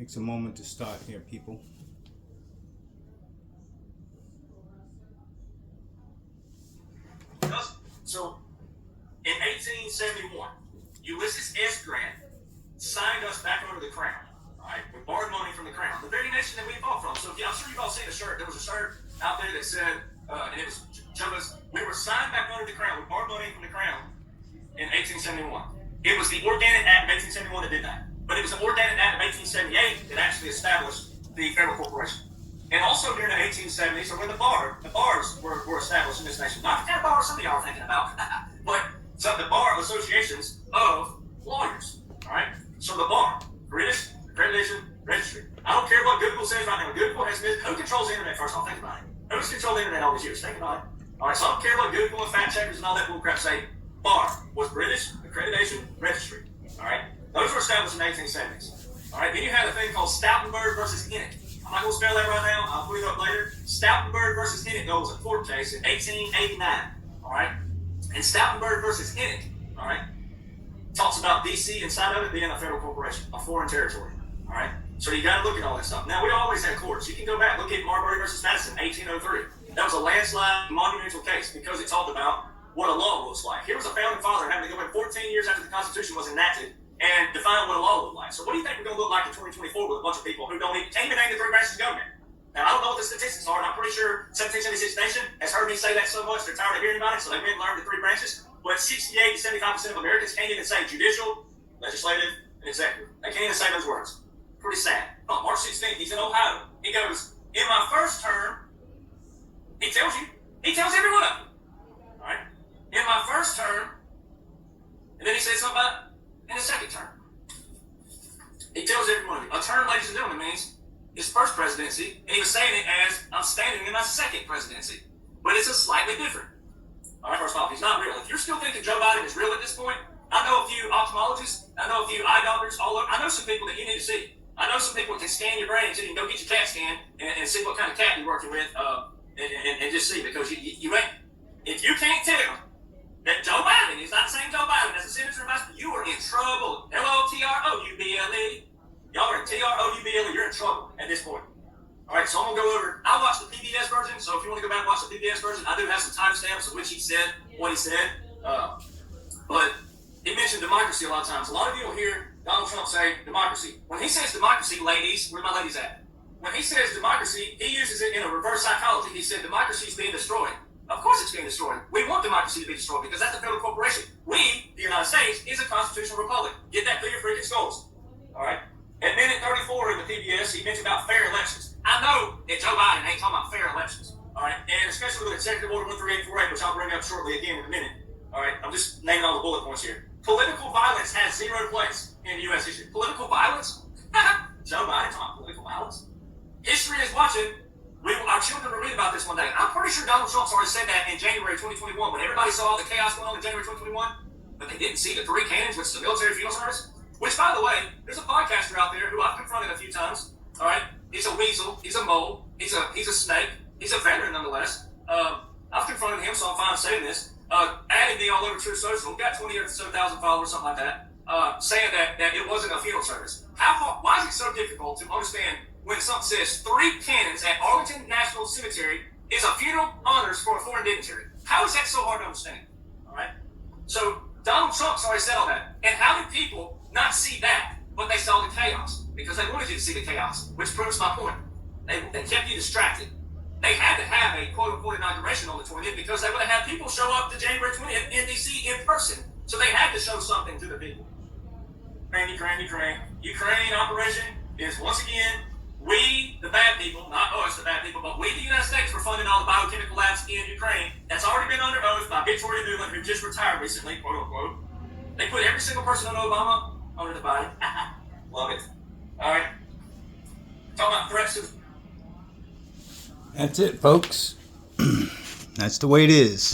Takes a moment to start here, people. So, in 1871, Ulysses S. Grant signed us back under the crown. All right, we borrowed money from the crown, the very nation that we bought from. So, I'm sure you've all seen a shirt. There was a shirt out there that said, and it was showed us we were signed back under the crown. We borrowed money from the crown in 1871. It was the Organic Act of 1871 that did that, but it was the Organic Act of 1878 that actually established the federal corporation. And also during the 1870s, or when the bars were established in this nation. Not the kind of bars some of y'all are thinking about, but some of the bar associations of lawyers. All right. So the bar, British Accreditation Registry. I don't care what Google says right now. Google has been, who controls the internet? First off, think about it. Who's controlled the internet all these years? Think about it. All right. So I don't care what Google and fact checkers and all that bullcrap say. BAR was British Accreditation Registry. All right. Those were established in the 1870s. All right. Then you had a thing called Stoutenburg versus Hennick. I'm not going to spell that right now. I'll put it up later. Stoutenburg versus Hennick was a court case in 1889. All right. And Stoutenburg versus Hennick, all right, talks about D.C. inside of it being a federal corporation, a foreign territory. All right. So you got to look at all that stuff. Now, we always had courts. You can go back, look at Marbury versus Madison, 1803. That was a landslide monumental case because it talked about what a law looks like. Here was a founding father having to go back 14 years after the Constitution was enacted and define what a law looked like. So what do you think we're going to look like in 2024 with a bunch of people who can't even name the three branches of government? Now, I don't know what the statistics are, and I'm pretty sure 1776 Nation has heard me say that so much, they're tired of hearing about it, so they went and learned the three branches. But 68 to 75% of Americans can't even say judicial, legislative, and executive. They can't even say those words. Pretty sad. On March 16th, he's in Ohio. He goes, in my first term, he tells every one of you. All right? In my first term, and then he says something about in the second term. He tells every one of you. A term, ladies and gentlemen, means his first presidency, and he was saying it as I'm standing in my second presidency. But it's a slightly different. All right, first off, he's not real. If you're still thinking Joe Biden is real at this point, I know a few ophthalmologists, I know a few eye doctors all over. I know some people that you need to see. I know some people that can scan your brain so you can go get your CAT scan and see what kind of cat you're working with and just see, because you ain't. If you can't tell that Joe Biden is not the same Joe Biden as a senator and vice president, you are in trouble. L-O-T-R-O-U-B-L-E. Y'all are in T-R-O-U-B-L-E. You're in trouble at this point. All right, so I'm going to go over. I watched the PBS version, so if you want to go back and watch the PBS version, I do have some timestamps of which he said what he said. But he mentioned democracy a lot of times. A lot of you will hear Donald Trump say democracy. When he says democracy, ladies, where my ladies at? When he says democracy, he uses it in a reverse psychology. He said democracy is being destroyed. Of course it's being destroyed. We want democracy to be destroyed because that's a federal corporation. We, the United States, is a constitutional republic. Get that through your freaking skulls. All right? At minute 34 in the PBS, he mentioned about fair elections. I know that Joe Biden ain't talking about fair elections. All right? And especially with Executive Order 13848, which I'll bring up shortly again in a minute. All right? I'm just naming all the bullet points here. Political violence has zero place in U.S. history. Political violence? Joe Biden talking about political violence? History is watching. Our children will read about this one day. I'm pretty sure Donald Trump's already said that in January 2021 when everybody saw all the chaos going on in January 2021, but they didn't see the three cannons, which is the military funeral service. Which, by the way, there's a podcaster out there who I've confronted a few times. All right, he's a weasel, he's a mole, he's a snake, he's a veteran nonetheless. I've confronted him, so I'm fine saying this. Added me all over Truth Social, got 20 or so thousand followers, something like that, saying that it wasn't a funeral service. Why is it so difficult to understand when something says three cannons at Arlington National Cemetery is a funeral honors for a foreign dignitary? How is that so hard to understand? All right. So Donald Trump's already said all that. And how did people not see that, but they saw the chaos? Because they wanted you to see the chaos, which proves my point. They kept you distracted. They had to have a quote-unquote inauguration on the 20th because they would have had people show up to January 20th in D.C. in person. So they had to show something to the people. Ukraine. Ukraine operation is, once again, we, the bad people, not us, the bad people, but we, the United States, were funding all the biochemical labs in Ukraine. That's already been under oath by Victoria Nuland, who just retired recently, quote unquote. They put every single person on Obama under the body. Love it. All right. Talking about threats to. That's it, folks. That's the way it is.